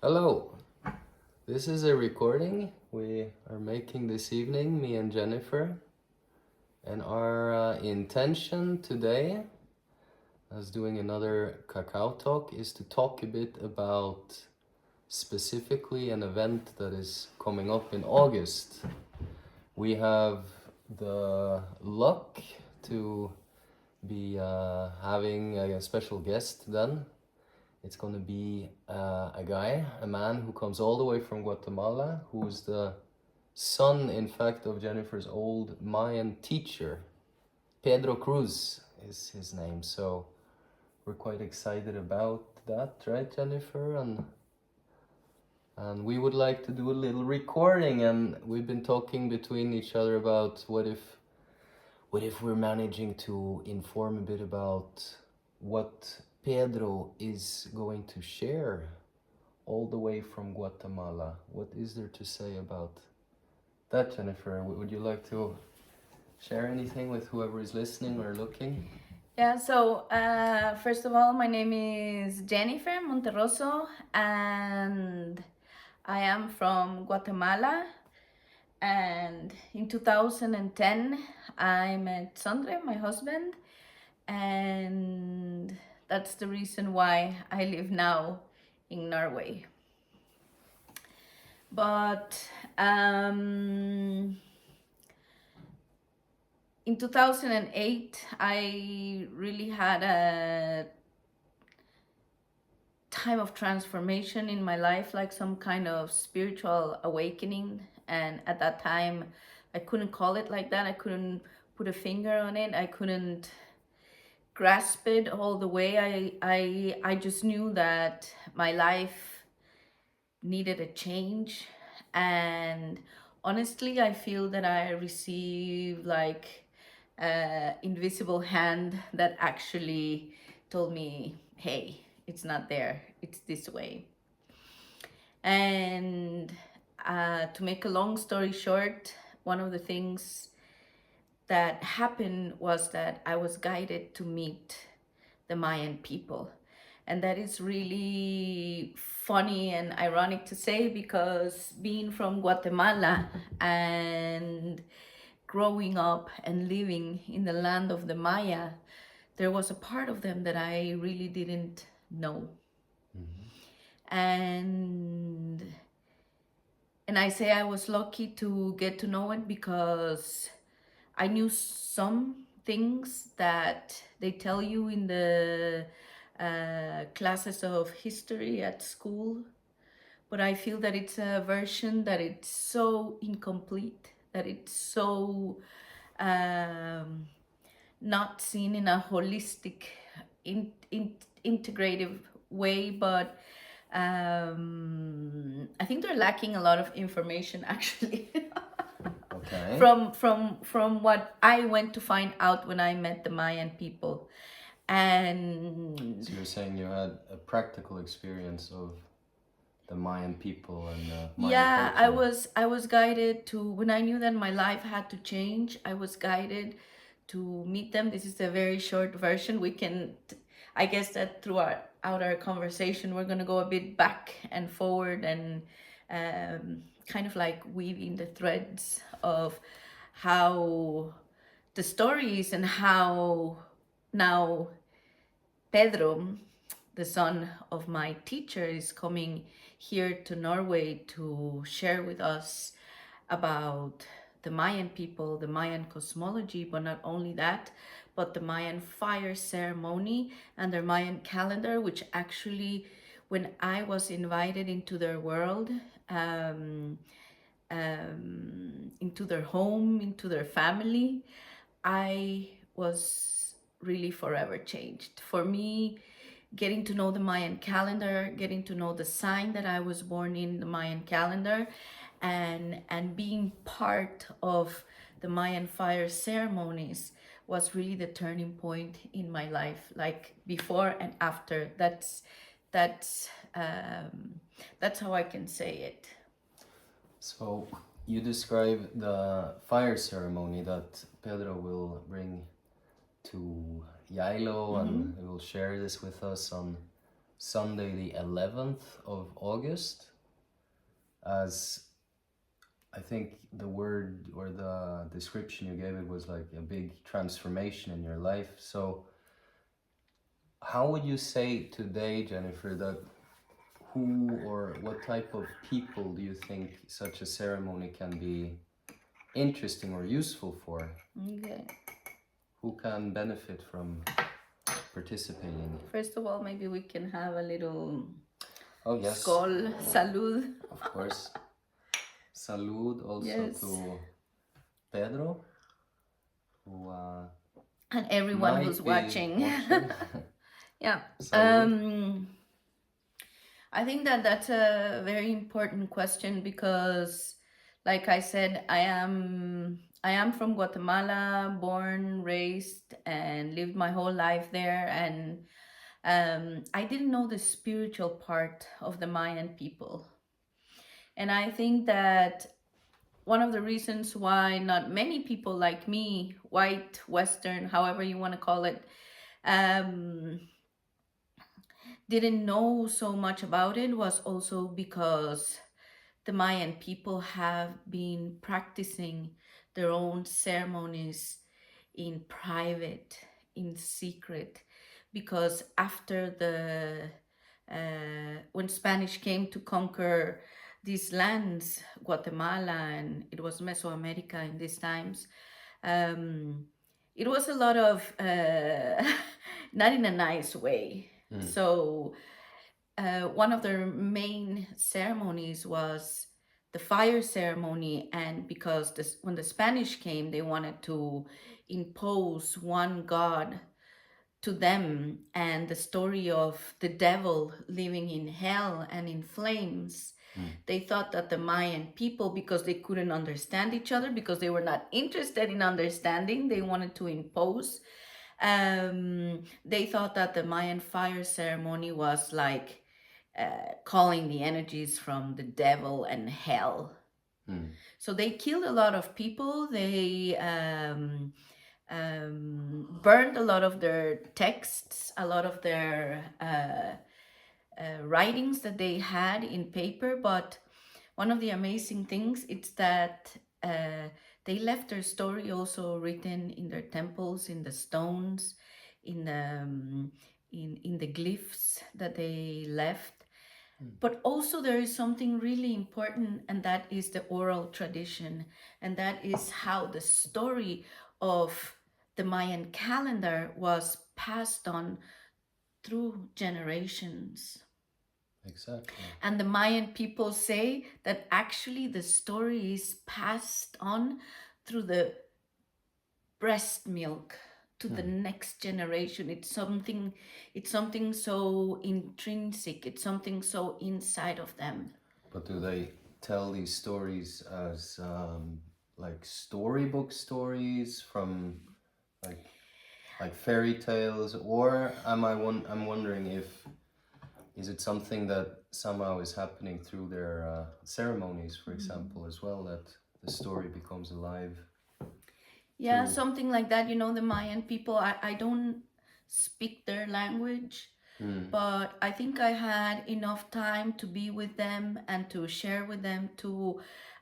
Hello, this is a recording we are making this evening, me and Jennifer. And our intention today, as doing another Cacao-Talk, is to talk a bit about specifically an event that is coming up in August. We have the luck to be having a special guest then. It's going to be a man who comes all the way from Guatemala, who is the son, in fact, of Jennifer's old Mayan teacher. Pedro Cruz is his name. So we're quite excited about that, right, Jennifer? And we would like to do a little recording, and we've been talking between each other about what if we're managing to inform a bit about what Pedro is going to share all the way from Guatemala. What is there to say about that, Jennifer? Would you like to share anything with whoever is listening or looking? Yeah, so first of all, my name is Jennifer Monterroso, and I am from Guatemala. And in 2010, I met Sondre, my husband, and that's the reason why I live now in Norway. But in 2008, I really had a time of transformation in my life, like some kind of spiritual awakening. And at that time, I couldn't call it like that. I couldn't put a finger on it. I couldn't grasp it all the way. I just knew that my life needed a change. And honestly, I feel that I received like an invisible hand that actually told me, hey, it's not there, it's this way. And to make a long story short, one of the things that happened was that I was guided to meet the Mayan people. And that is really funny and ironic to say, because being from Guatemala and growing up and living in the land of the Maya, there was a part of them that I really didn't know. And I say I was lucky to get to know it because I knew some things that they tell you in the classes of history at school, but I feel that it's a version that it's so incomplete, that it's so not seen in a holistic, integrative way. But I think they're lacking a lot of information actually. Okay. From what I went to find out when I met the Mayan people. And So you're saying you had a practical experience of the Mayan people and Mayan yeah, culture. I was guided to, when I knew that my life had to change, I was guided to meet them. This is a very short version. We can, I guess that throughout our conversation, we're gonna go a bit back and forward and kind of like weaving the threads of how the stories and how now Pedro, the son of my teacher, is coming here to Norway to share with us about the Mayan people, the Mayan cosmology, but not only that, but the Mayan fire ceremony and their Mayan calendar, which actually, when I was invited into their world, into their home, into their family, I was really forever changed. For me, getting to know the Mayan calendar, getting to know the sign that I was born in, the Mayan calendar, and being part of the Mayan fire ceremonies was really the turning point in my life. Like before and after. That's how I can say it. So you describe the fire ceremony that Pedro will bring to Geilo, and he will share this with us on Sunday the 11th of August, as I think the word or the description you gave it was like a big transformation in your life. So how would you say today, Jennifer, that who or what type of people do you think such a ceremony can be interesting or useful for? Okay. Who can benefit from participating? First of all, maybe we can have a little Oh yes, skål, salud. of course. Salud also Yes. to Pedro, who And everyone might who's be watching. Yeah. Salud. I think that that's a very important question because, like I said, I am from Guatemala, born, raised, and lived my whole life there, and I didn't know the spiritual part of the Mayan people, and I think that one of the reasons why not many people like me, white, Western, however you want to call it, um, didn't know so much about it was also because the Mayan people have been practicing their own ceremonies in private, in secret, because after the when Spanish came to conquer these lands, Guatemala, and it was Mesoamerica in these times, um, it was a lot of not in a nice way. So one of their main ceremonies was the fire ceremony, and because this, when the Spanish came, they wanted to impose one god to them, and the story of the devil living in hell and in flames. They thought that the Mayan people, because they couldn't understand each other, because they were not interested in understanding, they wanted to impose. They thought that the Mayan fire ceremony was like calling the energies from the devil and hell. So they killed a lot of people. They burned a lot of their texts, a lot of their writings that they had in paper. But one of the amazing things is that they left their story also written in their temples, in the stones, in the glyphs that they left. But also there is something really important, and that is the oral tradition, and that is how the story of the Mayan calendar was passed on through generations. Exactly. And the Mayan people say that actually the story is passed on through the breast milk to the next generation. It's something so intrinsic, it's something so inside of them. But do they tell these stories as like storybook stories from like fairy tales, or I'm wondering if is it something that somehow is happening through their ceremonies, for example, as well, that the story becomes alive? Yeah, something like that. You know, the Mayan people, I don't speak their language, but I think I had enough time to be with them and to share with them to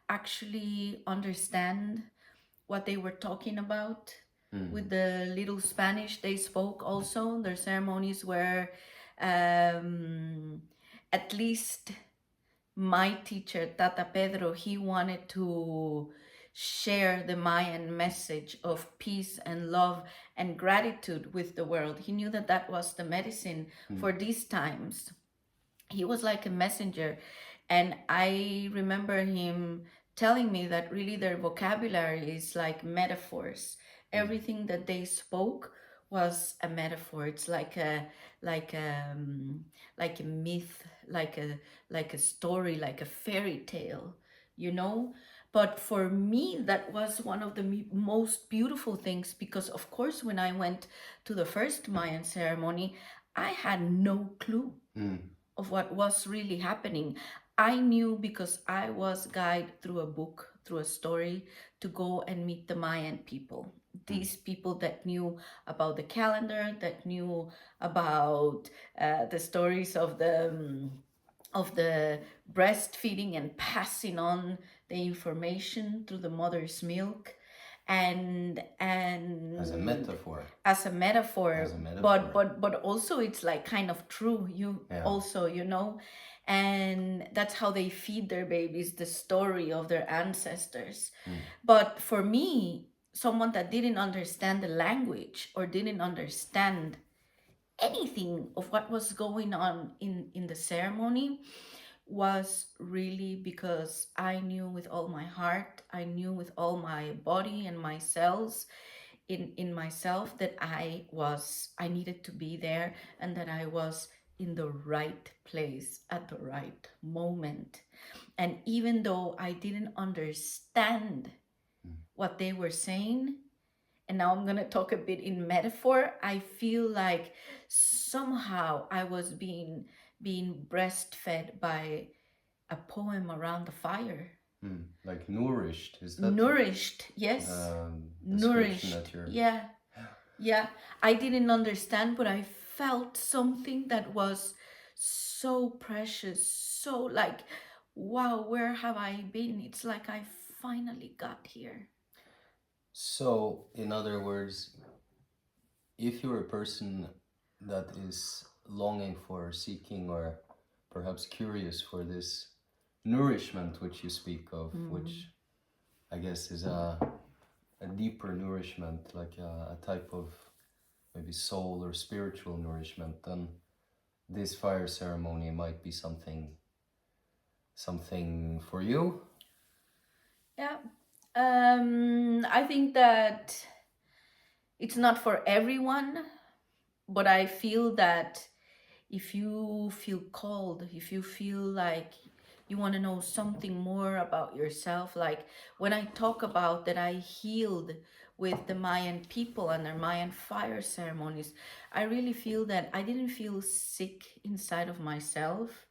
actually understand what they were talking about. With the little Spanish they spoke also, their ceremonies were at least my teacher, Tata Pedro, he wanted to share the Mayan message of peace and love and gratitude with the world. He knew that that was the medicine for these times. He was like a messenger. And I remember him telling me that really their vocabulary is like metaphors. Everything that they spoke was a metaphor. It's like like a like a myth, like a story, like a fairy tale, you know. But for me, that was one of the most beautiful things, because of course when I went to the first Mayan ceremony, I had no clue of what was really happening. I knew because I was guided through a book, through a story, to go and meet the Mayan people. these people that knew about the calendar, that knew about the stories of the breastfeeding and passing on the information through the mother's milk, and As a metaphor. as a metaphor, As a metaphor. but also it's like kind of true, also, and that's how they feed their babies, the story of their ancestors. But for me, someone that didn't understand the language or didn't understand anything of what was going on in the ceremony, was really because I knew with all my heart, I knew with all my body and my cells in myself that I needed to be there, and that I was in the right place at the right moment. And even though I didn't understand what they were saying, and now I'm going to talk a bit in metaphor, I feel like somehow I was being breastfed by a poem around the fire. Like nourished, is that nourished? Yes, nourished. Yeah. I didn't understand, but I felt something that was so precious, so like, wow, where have I been? It's like I finally got here. So, in other words, if you're a person that is longing for, seeking, or perhaps curious for this nourishment which you speak of, which I guess is a deeper nourishment, like a type of maybe soul or spiritual nourishment, then this fire ceremony might be something for you. Yeah. I think that it's not for everyone, but I feel that if you feel called, if you feel like you want to know something more about yourself, like when I talk about that I healed with the Mayan people and their Mayan fire ceremonies, I really feel that I didn't feel sick inside of myself,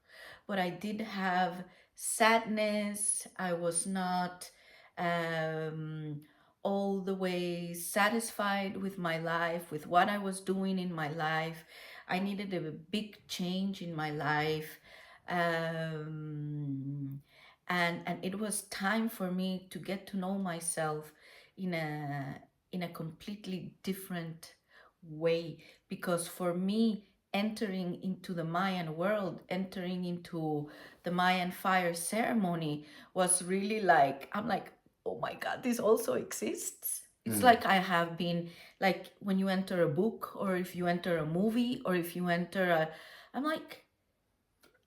but I did have sadness. I was not all the way satisfied with my life, with what I was doing in my life. I needed a big change in my life. And it was time for me to get to know myself in a completely different way, because for me, entering into the Mayan world, entering into the Mayan fire ceremony was really like, I'm like, oh my God, this also exists. It's like I have been, like when you enter a book, or if you enter a movie, or if you enter I'm like,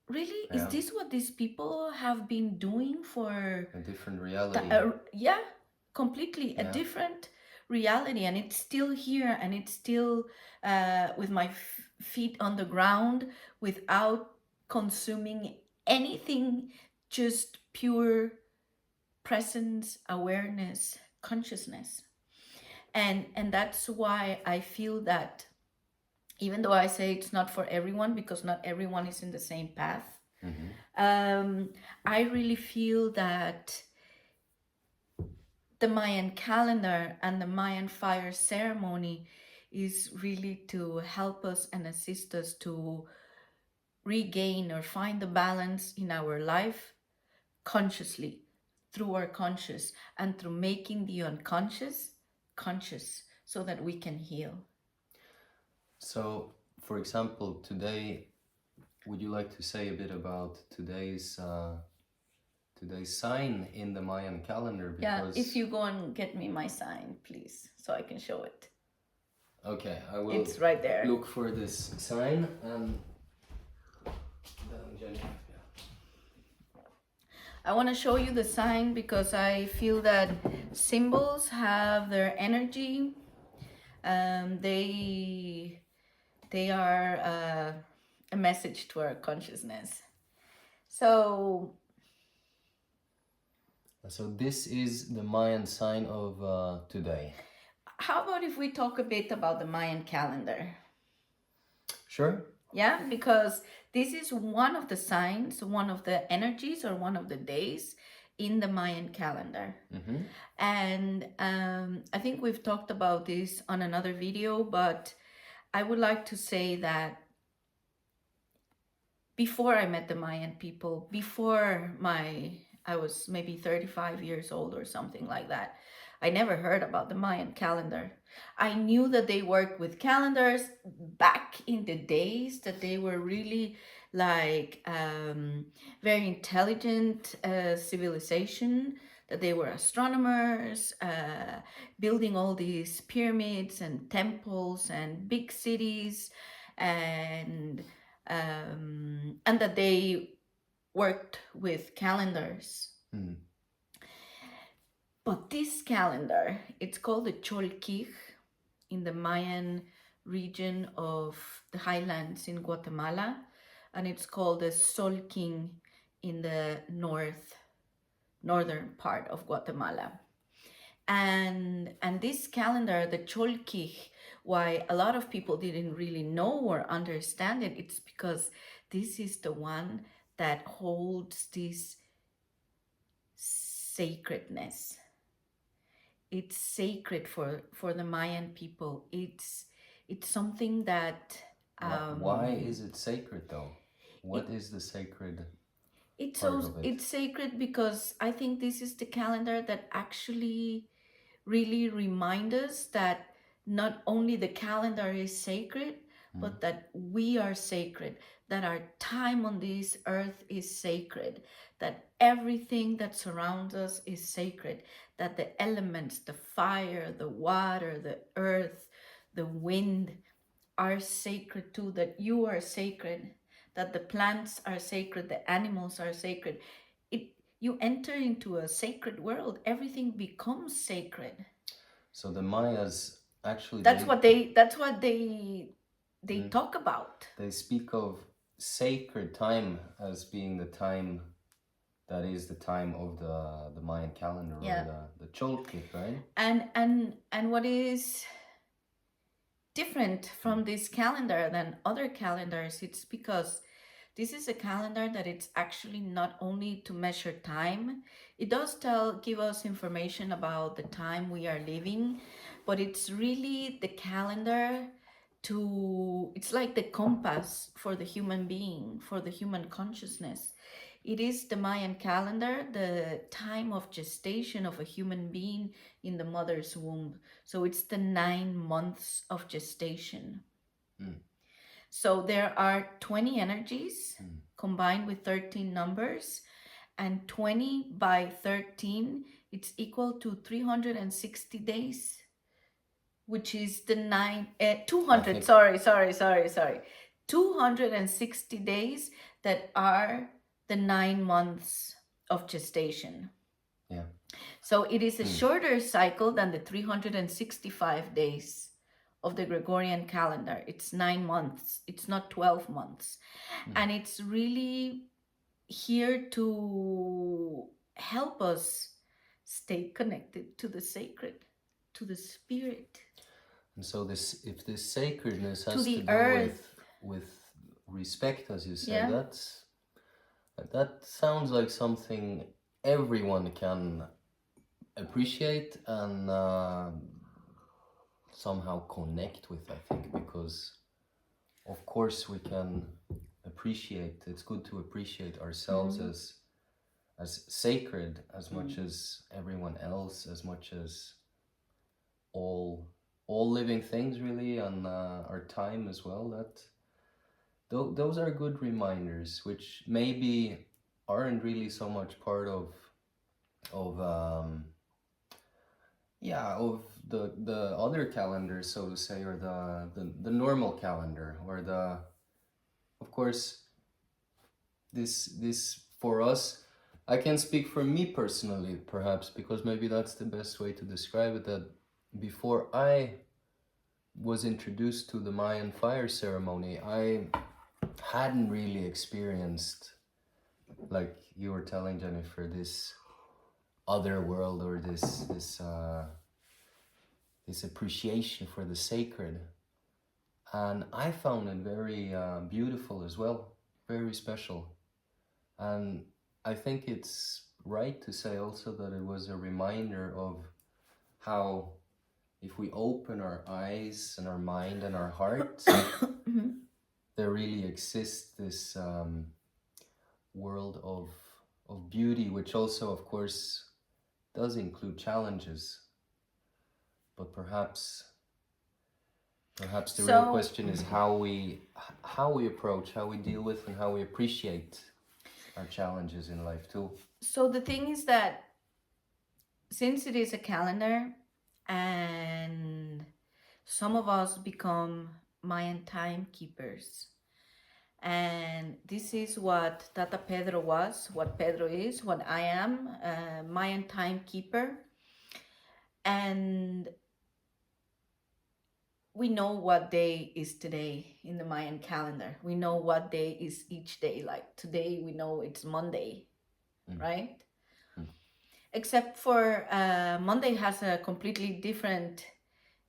really? Yeah. Is this what these people have been doing for a different reality? Yeah, completely a different reality, and it's still here, and it's still with my feet on the ground, without consuming anything, just pure presence, awareness, consciousness. And that's why I feel that, even though I say it's not for everyone, because not everyone is in the same path, I really feel that the Mayan calendar and the Mayan fire ceremony is really to help us and assist us to regain or find the balance in our life consciously, through our conscious, and through making the unconscious conscious, so that we can heal. So, for example, today, would you like to say a bit about today's sign in the Mayan calendar? Because if you go and get me my sign, please, so I can show it. Okay, I will. It's right there. Look for this sign, and then Jenny. I want to show you the sign because I feel that symbols have their energy. They are a message to our consciousness. So this is the Mayan sign of today. How about if we talk a bit about the Mayan calendar? Sure. Yeah, because this is one of the signs, one of the energies, or one of the days in the Mayan calendar. Mm-hmm. And I think we've talked about this on another video, but I would like to say that before I met the Mayan people, I was maybe 35 years old or something like that, I never heard about the Mayan calendar. I knew that they worked with calendars back in the days, that they were really like very intelligent civilization, that they were astronomers, building all these pyramids and temples and big cities, and that they worked with calendars. Mm. But this calendar, it's called the Cholquij in the Mayan region of the highlands in Guatemala, and it's called the Solking in the northern part of Guatemala. And this calendar, the Cholquij, why a lot of people didn't really know or understand it, it's because this is the one that holds this sacredness. It's sacred for the Mayan people. It's something that Why is it sacred though? What is the sacred part of it? it's sacred because I think this is the calendar that actually really remind us that not only the calendar is sacred, but that we are sacred, that our time on this earth is sacred, that everything that surrounds us is sacred, that the elements, the fire, the water, the earth, the wind are sacred too, that you are sacred, that the plants are sacred, the animals are sacred. You enter into a sacred world, everything becomes sacred. So the Mayas actually That's what they talk about. They speak of sacred time as being the time that is the time of the Mayan calendar, Yeah. or the Cholquij, right? And what is different from this calendar than other calendars, it's because this is a calendar that it's actually not only to measure time. It does give us information about the time we are living, but it's really the calendar it's like the compass for the human being, for the human consciousness. It is the Mayan calendar, the time of gestation of a human being in the mother's womb. So it's the 9 months of gestation. So there are 20 energies combined with 13 numbers, and 20 by 13, it's equal to 360 days, which is the 200, sorry. 260 days that are the 9 months of gestation. Yeah. So it is a shorter cycle than the 365 days of the Gregorian calendar. It's 9 months. It's not 12 months. And it's really here to help us stay connected to the sacred, to the spirit. And so if this sacredness has To the to do earth. with respect, as you say, Yeah. that sounds like something everyone can appreciate and somehow connect with, I think, because of course we can appreciate, it's good to appreciate ourselves as sacred as much as everyone else, as much as all living things really, and our time as well. That those are good reminders, which maybe aren't really so much part of the other calendar, so to say, or the normal calendar, or of course this for us. I can speak for me personally, perhaps, because maybe that's the best way to describe it, that before I was introduced to the Mayan fire ceremony, I hadn't really experienced, like you were telling, Jennifer, this other world, or this appreciation for the sacred. And I found it very beautiful as well, very special. And I think it's right to say also that it was a reminder of how, if we open our eyes and our mind and our heart, there really exists this world of beauty, which also, of course, does include challenges. But perhaps the real So, question is how we approach, how we deal with, and how we appreciate our challenges in life too. so the thing is that since it is a calendar and some of us become Mayan timekeepers, and this is what Tata Pedro was, what Pedro is, what I am, a Mayan timekeeper. And we know what day is today in the Mayan calendar. We know what day is each day. Like today, we know it's Monday, right? Except for Monday has a completely different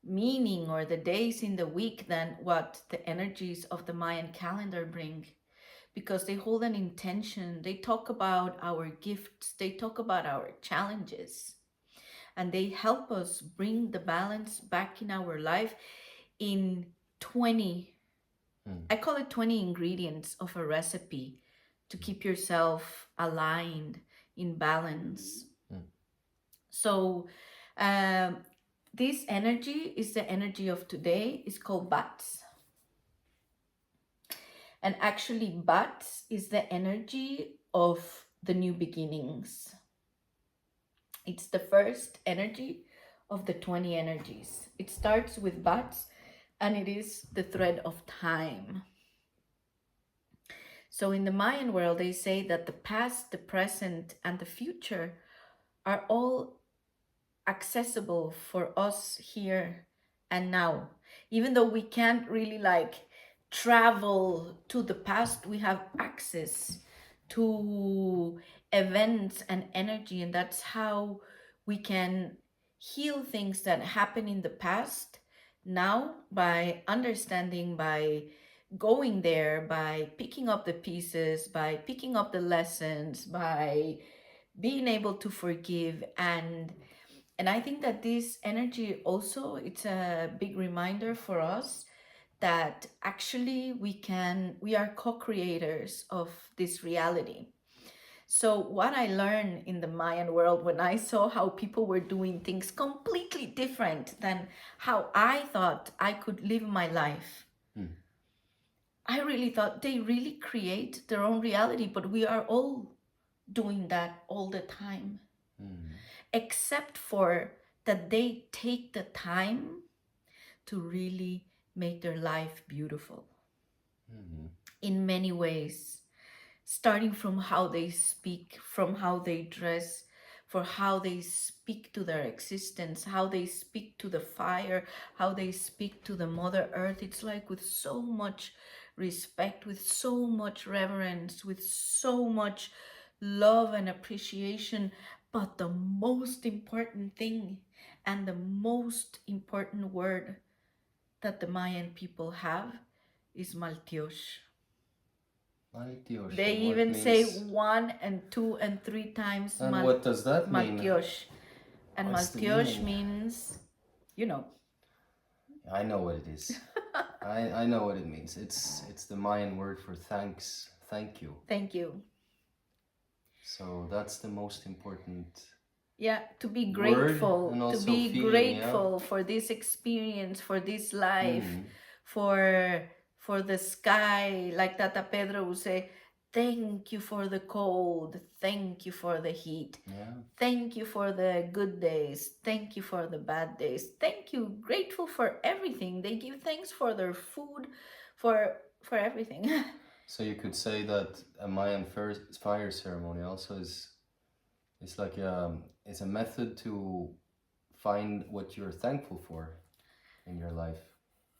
meaning, or the days in the week, than what the energies of the Mayan calendar bring, because they hold an intention. They talk about our gifts, they talk about our challenges, and they help us bring the balance back in our life in 20, I call it 20 ingredients of a recipe to keep yourself aligned in balance. So this energy is the energy of today. It's called Bats. And actually, Bats is the energy of the new beginnings. It's the first energy of the 20 energies. It starts with Bats, and it is the thread of time. So in the Mayan world, they say that the past, the present, and the future are all accessible for us here and now. Even though we can't really like travel to the past, we have access to events and energy, and that's how we can heal things that happen in the past now, by understanding, by going there, by picking up the pieces, by picking up the lessons, by being able to forgive. And I think that this energy also, it's a big reminder for us that actually we are co-creators of this reality. So what I learned in the Mayan world, when I saw how people were doing things completely different than how I thought I could live my life, I really thought they really create their own reality, but we are all doing that all the time. Except for that they take the time to really make their life beautiful in many ways, starting from how they speak, from how they dress, for how they speak to their existence, how they speak to the fire, how they speak to the Mother Earth. It's like with so much respect, with so much reverence, with so much love and appreciation. But the most important thing and the most important word that the Mayan people have is Maltiosh. Maltiosh, They and what even say means, 1 and 2 and 3 times and what does that mean? Maltiosh. And What's the Maltiosh meaning? means, you know. I know what it is. I know what it means. It's the Mayan word for thanks, thank you. Thank you. So that's the most important. Yeah, to be Word, grateful, and to also be feeling, grateful for this experience, for this life, for the sky. Like Tata Pedro would say, thank you for the cold, thank you for the heat, thank you for the good days, thank you for the bad days, thank you, grateful for everything. They give thanks for their food, for everything. So you could say that a Mayan fire ceremony also is, it's like it's a method to find what you're thankful for in your life.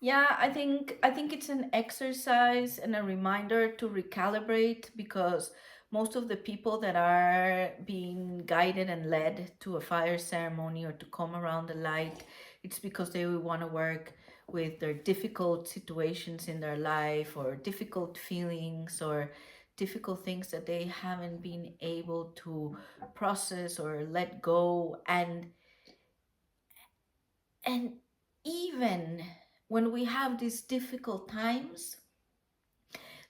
Yeah, I think it's an exercise and a reminder to recalibrate, because most of the people that are being guided and led to a fire ceremony or to come around the light, it's because they want to work with their difficult situations in their life, or difficult feelings, or difficult things that they haven't been able to process or let go. And even when we have these difficult times,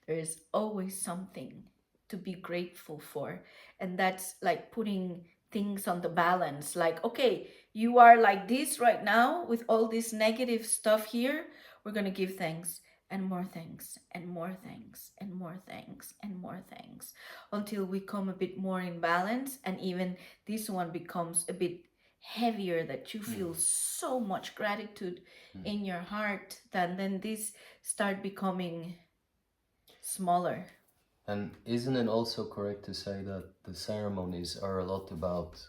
there is always something to be grateful for. And that's like putting things on the balance. Like, okay, you are like this right now with all this negative stuff here. We're going to give thanks and more thanks and more thanks and more thanks and more thanks until we come a bit more in balance. And even this one becomes a bit heavier, that you feel so much gratitude in your heart, that then this start becoming smaller. And isn't it also correct to say that the ceremonies are a lot about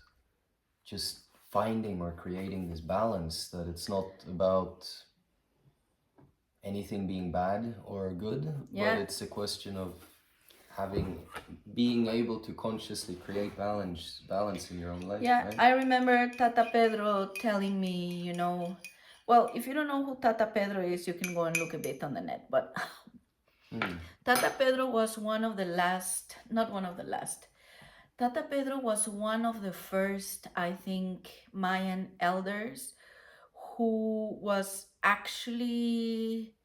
just finding or creating this balance, that it's not about anything being bad or good, Yeah. but it's a question of being able to consciously create balance in your own life, Yeah, right? I remember Tata Pedro telling me, well, if you don't know who Tata Pedro is, you can go and look a bit on the net. But Tata Pedro was one of the last, not one of the last. Tata Pedro was one of the first, I think, Mayan elders who was actually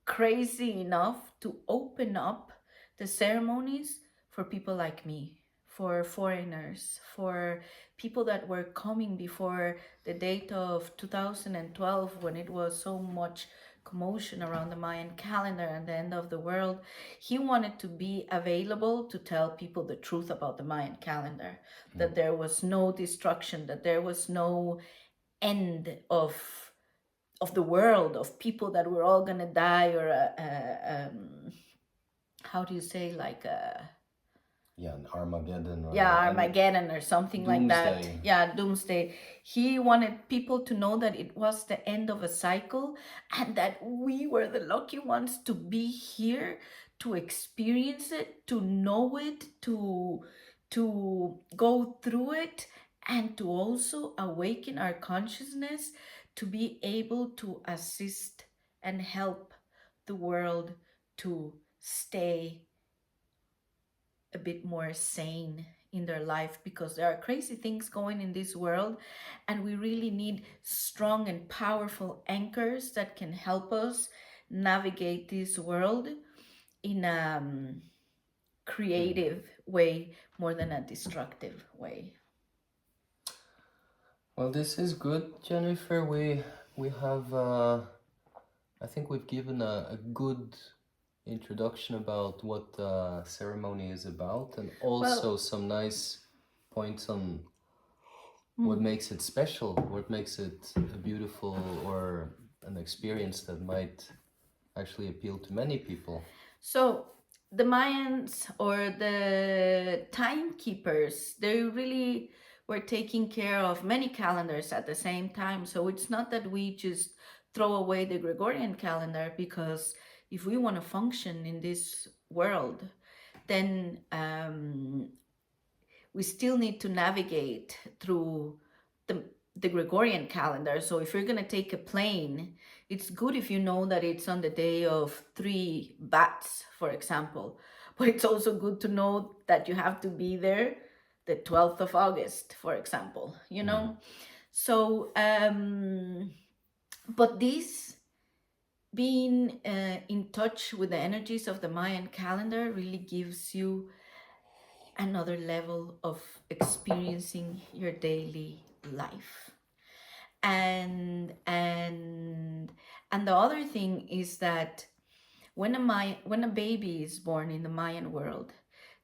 crazy enough to open up the ceremonies for people like me, for foreigners, for people that were coming before the date of 2012, when it was so much commotion around the Mayan calendar and the end of the world. He wanted to be available to tell people the truth about the Mayan calendar, that there was no destruction, that there was no end of the world, of people that were all gonna die, or how do you say, like An Armageddon or Armageddon or something like that. doomsday. Yeah, doomsday. He wanted people to know that it was the end of a cycle, and that we were the lucky ones to be here, to experience it, to know it, to go through it, and to also awaken our consciousness to be able to assist and help the world to stay a bit more sane in their life, because there are crazy things going in this world, and we really need strong and powerful anchors that can help us navigate this world in a creative way more than a destructive way. Well, this is good, Jennifer. We have I think we've given a good introduction about what the ceremony is about, and also some nice points on what makes it special, what makes it a beautiful or an experience that might actually appeal to many people. So the Mayans, or the timekeepers, they really were taking care of many calendars at the same time. So it's not that we just throw away the Gregorian calendar, because if we want to function in this world, then we still need to navigate through the Gregorian calendar. So if you're going to take a plane, it's good if you know that it's on the day of 3 bats, for example. But it's also good to know that you have to be there the 12th of August, for example, So, but this being in touch with the energies of the Mayan calendar really gives you another level of experiencing your daily life. And the other thing is that when a baby is born in the Mayan world,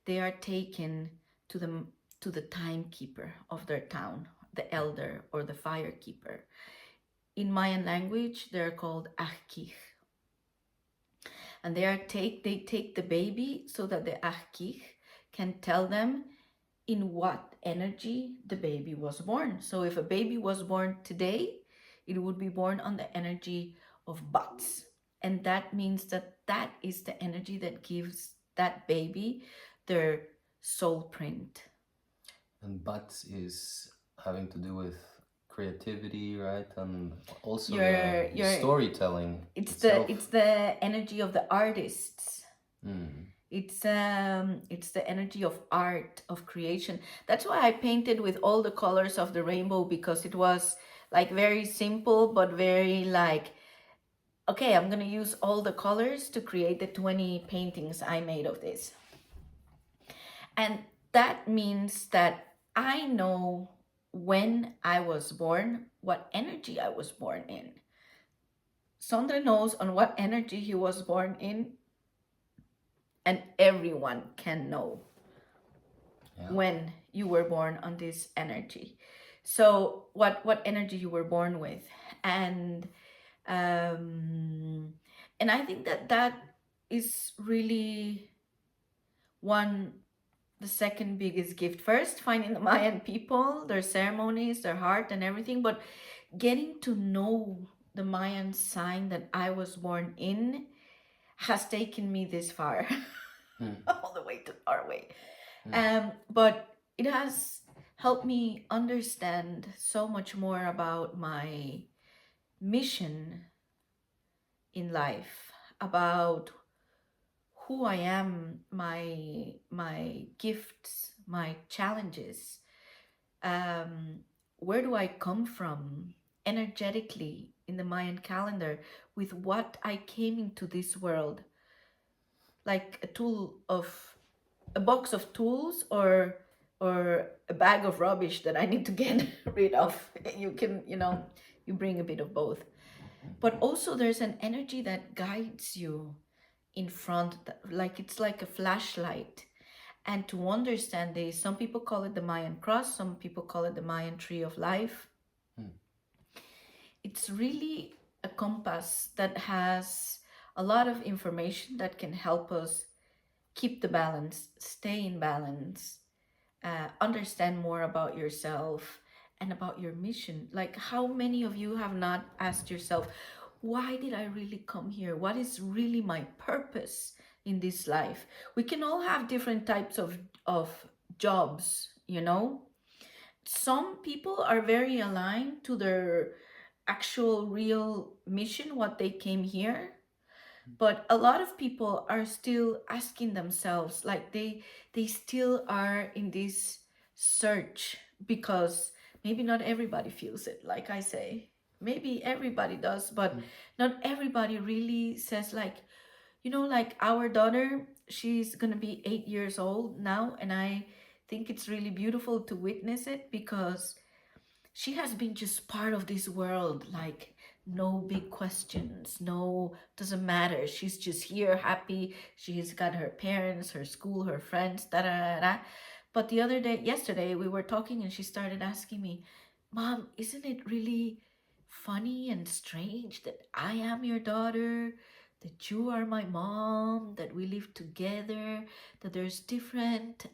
they are taken to the timekeeper of their town, the elder or the firekeeper. In Mayan language, they're called ahkich. And they take the baby so that the ahkich can tell them in what energy the baby was born. So if a baby was born today, it would be born on the energy of Bats. And that means that that is the energy that gives that baby their soul print. And Bats is having to do with creativity, right? And also Your storytelling it's itself. the energy of the artists. It's the energy of art, of creation. That's why I painted with all the colors of the rainbow, because it was like very simple but very like, okay, I'm gonna use all the colors to create the 20 paintings I made of this. And that means that I know when I was born, what energy I was born in. Sondre knows on what energy he was born in, and everyone can know when you were born on this energy. So what energy you were born with, and um, and I think that that is really one the second biggest gift. First, finding the Mayan people, their ceremonies, their heart, and everything, but getting to know the Mayan sign that I was born in has taken me this far, all the way to Norway. But it has helped me understand so much more about my mission in life, about who I am, my gifts, my challenges. Where do I come from energetically in the Mayan calendar, with what I came into this world, like a box of tools, or a bag of rubbish that I need to get rid of. You can, you bring a bit of both. But also there's an energy that guides you in front, like it's like a flashlight. And to understand this, some people call it the Mayan cross, some people call it the Mayan tree of life. It's really a compass that has a lot of information that can help us keep the balance, stay in balance, understand more about yourself and about your mission. Like, how many of you have not asked yourself, why did I really come here? What is really my purpose in this life? We can all have different types of jobs, Some people are very aligned to their actual real mission, what they came here. But a lot of people are still asking themselves, like they still are in this search, because maybe not everybody feels it, like I say. Maybe everybody does, but not everybody really says, like, like our daughter, she's gonna be 8 years old now, and I think it's really beautiful to witness it, because she has been just part of this world, like no big questions, no, doesn't matter. She's just here, happy. She's got her parents, her school, her friends, da da da da. But yesterday, we were talking, and she started asking me, Mom, isn't it really funny and strange that I am your daughter, that you are my mom, that we live together, that there's different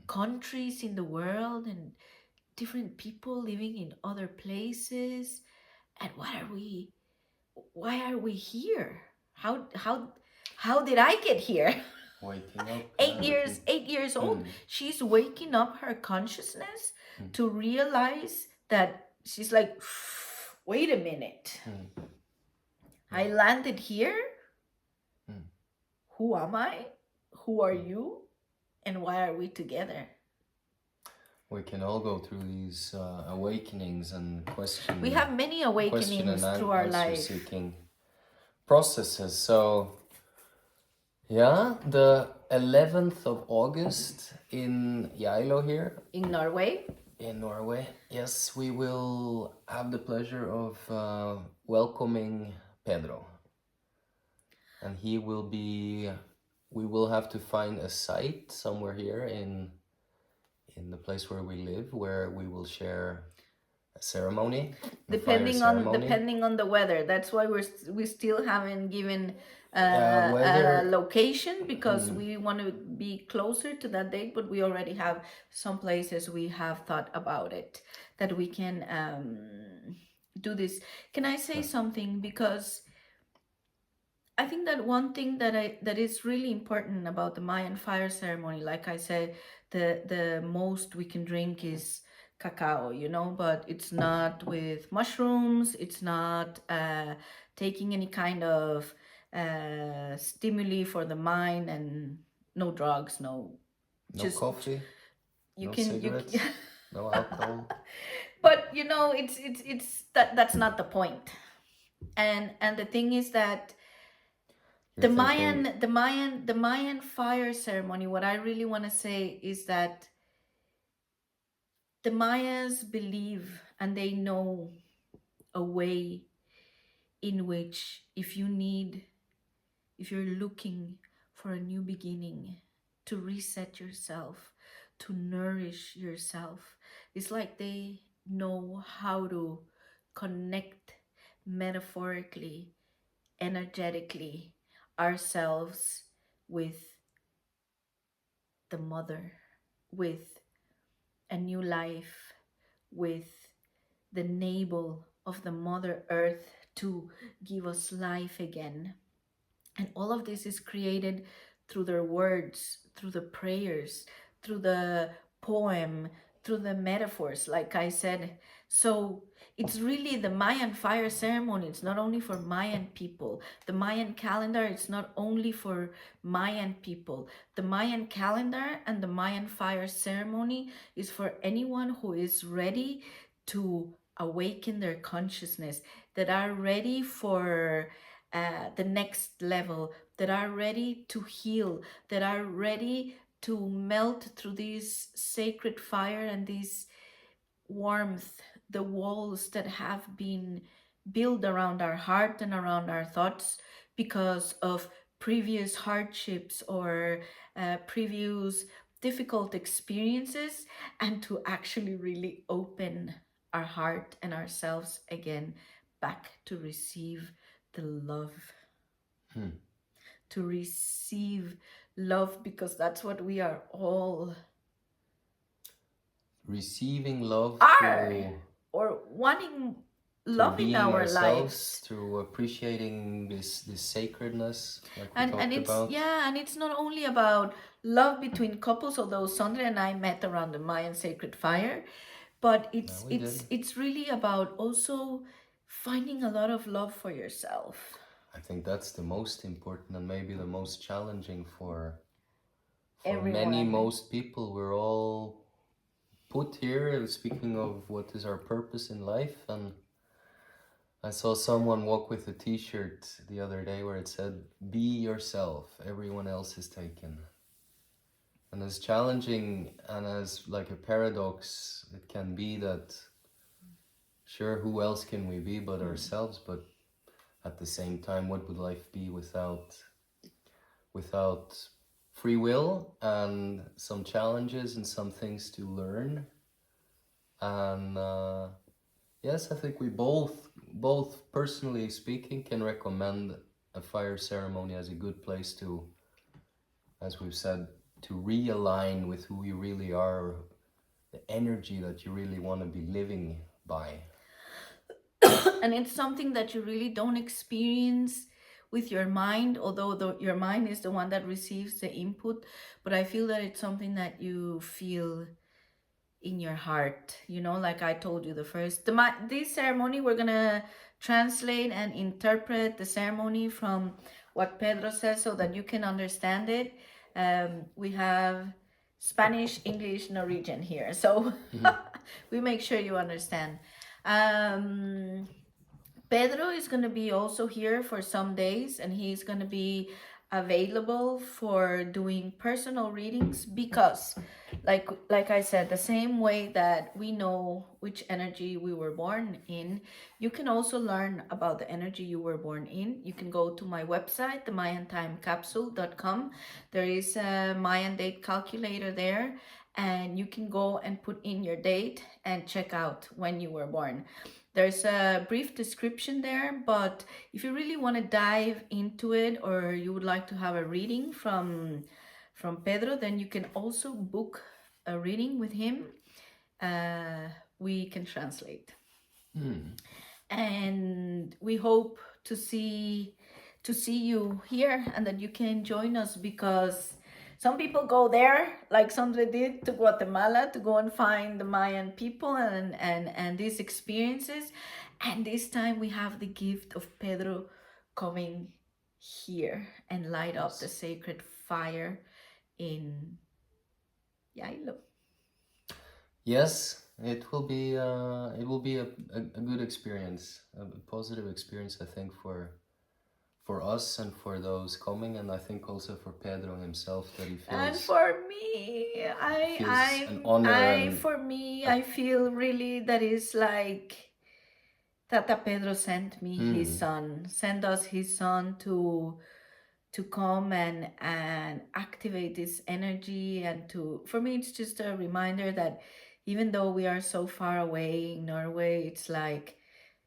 countries in the world, and different people living in other places, and why are we here? How did I get here? Waking up. 8 years old. She's waking up her consciousness to realize that she's like, wait a minute. I landed here. Who am I? Who are you? And why are we together? We can all go through these awakenings and questions. We have many awakenings through our life. Seeking processes. So, yeah, the 11th of August in Geilo here. In Norway. In Norway, yes, we will have the pleasure of welcoming Pedro. And we will have to find a site somewhere here in the place where we live, where we will share a ceremony, depending on the weather. That's why we still haven't given a location, because we want to be closer to that date, but we already have some places we have thought about it, that we can do this. Can I say something? Because I think that one thing that is really important about the Mayan fire ceremony, like I said, the most we can drink is cacao, but it's not with mushrooms. It's not taking any kind of stimuli for the mind, and no drugs, No just coffee, you no can cigarettes, no alcohol. but it's that's not the point. And the thing is that You're thinking, the Mayan fire ceremony, what I really want to say is that the Mayas believe and they know a way in which if you're looking for a new beginning, to reset yourself, to nourish yourself, it's like they know how to connect metaphorically, energetically, ourselves with the mother, with a new life, with the navel of the Mother Earth to give us life again. And all of this is created through their words, through the prayers, through the poem, through the metaphors, like I said. So it's really the Mayan fire ceremony. It's not only for Mayan people. The Mayan calendar, it's not only for Mayan people. The Mayan calendar and the Mayan fire ceremony is for anyone who is ready to awaken their consciousness, that are ready for the next level, that are ready to heal, that are ready to melt through this sacred fire and this warmth, the walls that have been built around our heart and around our thoughts because of previous hardships or previous difficult experiences, and to actually really open our heart and ourselves again back to receive the love, hmm, to receive love, because that's what we are all receiving love are, through or wanting through love in being our ourselves, lives. through appreciating this sacredness, like we And talked it's, about. yeah, and it's not only about love between couples, although Sondra and I met around the Mayan sacred fire, but Yeah, we did. it's really about also finding a lot of love for yourself. I think that's the most important and maybe the most challenging for many, Everyone. most people. We're all put here, speaking of what is our purpose in life. And I saw someone walk with a t-shirt the other day where it said, "Be yourself, everyone else is taken." And as challenging and as like a paradox it can be, that sure, who else can we be but ourselves, but at the same time, what would life be without free will and some challenges and some things to learn? And yes, I think we both personally speaking can recommend a fire ceremony as a good place to, as we've said, to realign with who you really are, the energy that you really want to be living by. And it's something that you really don't experience with your mind, although your mind is the one that receives the input. But I feel that it's something that you feel in your heart, like I told you, this ceremony, we're gonna translate and interpret the ceremony from what Pedro says so that you can understand it. We have Spanish, English, Norwegian here, so we make sure you understand. um Pedro is going to be also here for some days, and he's going to be available for doing personal readings, because like I said, the same way that we know which energy we were born in, you can also learn about the energy you were born in. You can go to my website, the mayantimecapsule.com. There is a Mayan date calculator there, and you can go and put in your date and check out when you were born. There's a brief description there, but if you really want to dive into it, or you would like to have a reading from Pedro, then you can also book a reading with him. We can translate, and we hope to see you here, and that you can join us, because some people go there, like Sandra did, to Guatemala, to go and find the Mayan people and these experiences. And this time we have the gift of Pedro coming here and light up the sacred fire in Geilo. Yes, it will be a good experience, a positive experience, I think, for us and for those coming, and I think also for Pedro himself, that he And feels for me, feels an honor and I feel really that is like Tata Pedro sent me his son, sent us his son to come and activate this energy, and to, for me it's just a reminder that even though we are so far away in Norway, it's like,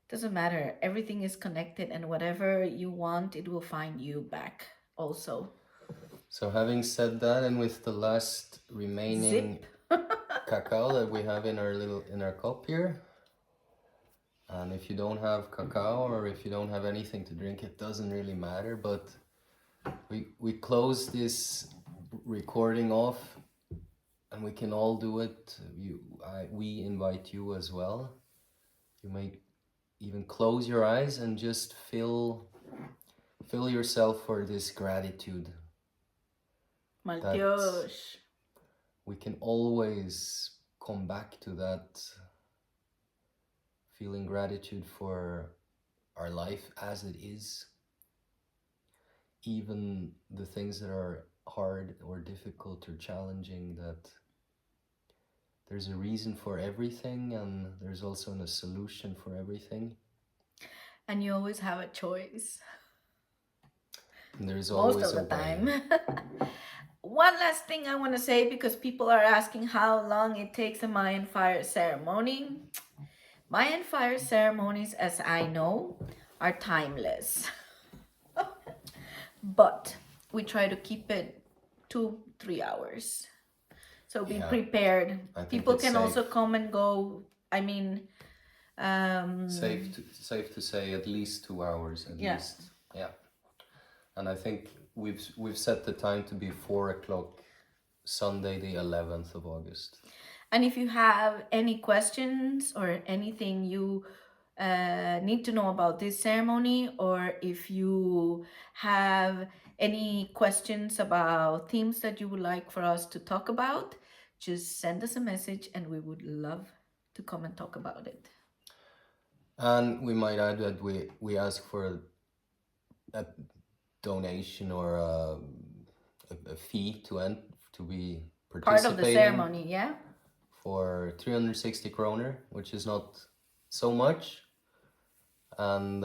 doesn't matter, everything is connected, and whatever you want, it will find you back also. So having said that, and with the last remaining cacao that we have in our cup here, and if you don't have cacao or if you don't have anything to drink, it doesn't really matter, but we close this recording off, and we can all do it. We invite you as well. You may even close your eyes and just fill yourself for this gratitude. Maltiosh. We can always come back to that, feeling gratitude for our life as it is, even the things that are hard or difficult or challenging, that there's a reason for everything, and there's also a solution for everything. And you always have a choice. And there's always most of the a way. time. One last thing I want to say, because people are asking how long it takes a Mayan fire ceremony. Mayan fire ceremonies, as I know, are timeless. But we try to keep it 2-3 hours. So be prepared. People can also come and go. I mean, safe to say at least 2 hours at least. Yeah. And I think we've set the time to be 4 o'clock, Sunday the 11th of August. And if you have any questions or anything you need to know about this ceremony, or if you have any questions about themes that you would like for us to talk about, just send us a message and we would love to come and talk about it. And we might add that we ask for a donation or a fee to be participating. Part of the ceremony, yeah. For 360 kroner, which is not so much. And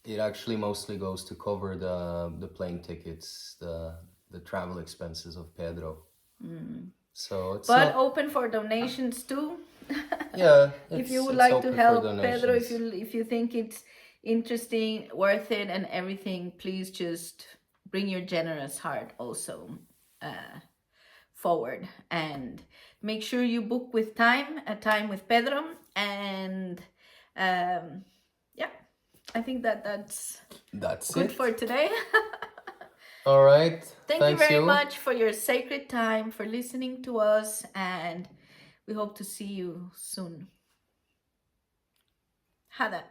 it actually mostly goes to cover the plane tickets, the travel expenses of Pedro. So it's but open for donations too. Yeah, if you would like to help Pedro, if you think it's interesting, worth it, and everything, please just bring your generous heart also forward, and make sure you book with a time with Pedro. And yeah, I think that's good it for today. All right. Thank you very much for your sacred time, for listening to us, and we hope to see you soon. Hada.